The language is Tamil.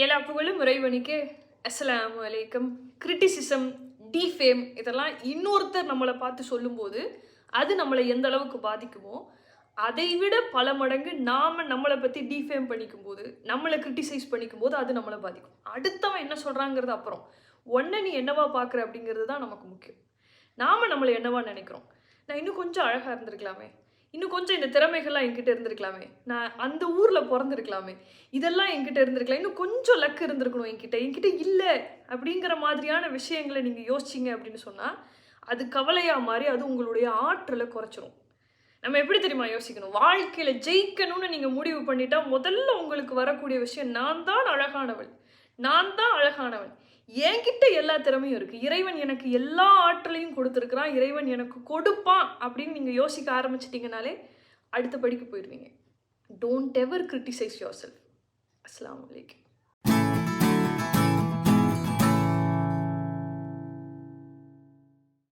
எல்லா புகழும் இறைவனுக்கு. அஸ்ஸலாமு அலைக்கும். கிரிட்டிசிசம், டிஃபேம் இதெல்லாம் இன்னொருத்தர் நம்மளை பார்த்து சொல்லும்போது அது நம்மளை எந்த அளவுக்கு பாதிக்குமோ அதை விட பல மடங்கு நாம நம்மளை பற்றி டிஃபேம் பண்ணிக்கும் போது, நம்மளை கிரிட்டிசைஸ் பண்ணிக்கும் போது அது நம்மளை பாதிக்கும். அடுத்தவன் என்ன சொல்கிறாங்கிறது அப்புறம், ஒன்றை நீ என்னவா பார்க்குற அப்படிங்கிறது தான் நமக்கு முக்கியம். நாம் நம்மளை என்னவா நினைக்கிறோம். நான் இன்னும் கொஞ்சம் அழகாக இருந்திருக்கலாமே, இன்னும் கொஞ்சம் இந்த திறமைகள்லாம் என்கிட்ட இருந்திருக்கலாமே, நான் அந்த ஊரில் பிறந்திருக்கலாமே, இதெல்லாம் என்கிட்ட இருந்திருக்கலாம், இன்னும் கொஞ்சம் லக் இருந்திருக்கணும் என்கிட்ட இல்லை அப்படிங்கிற மாதிரியான விஷயங்களை நீங்கள் யோசிச்சிங்க அப்படின்னு சொன்னால் அது கவலையாக மாறி அது உங்களுடைய ஆற்றலை குறைச்சிரும். நம்ம எப்படி தெரியுமா யோசிக்கணும், வாழ்க்கையில் ஜெயிக்கணும்னு நீங்கள் முடிவு பண்ணிட்டா முதல்ல உங்களுக்கு வரக்கூடிய விஷயம், நான் தான் அழகானவள், நான் தான் அழகானவன், என்கிட்ட எல்லா திறமையும் இருக்குது, இறைவன் எனக்கு எல்லா ஆற்றலையும் கொடுத்துருக்குறான், இறைவன் எனக்கு கொடுப்பான் அப்படின்னு நீங்கள் யோசிக்க ஆரம்பிச்சிட்டிங்கனாலே அடுத்த படிக்கு போயிடுவீங்க. Don't ever criticise your self. அஸ்ஸலாமு அலைக்கும்.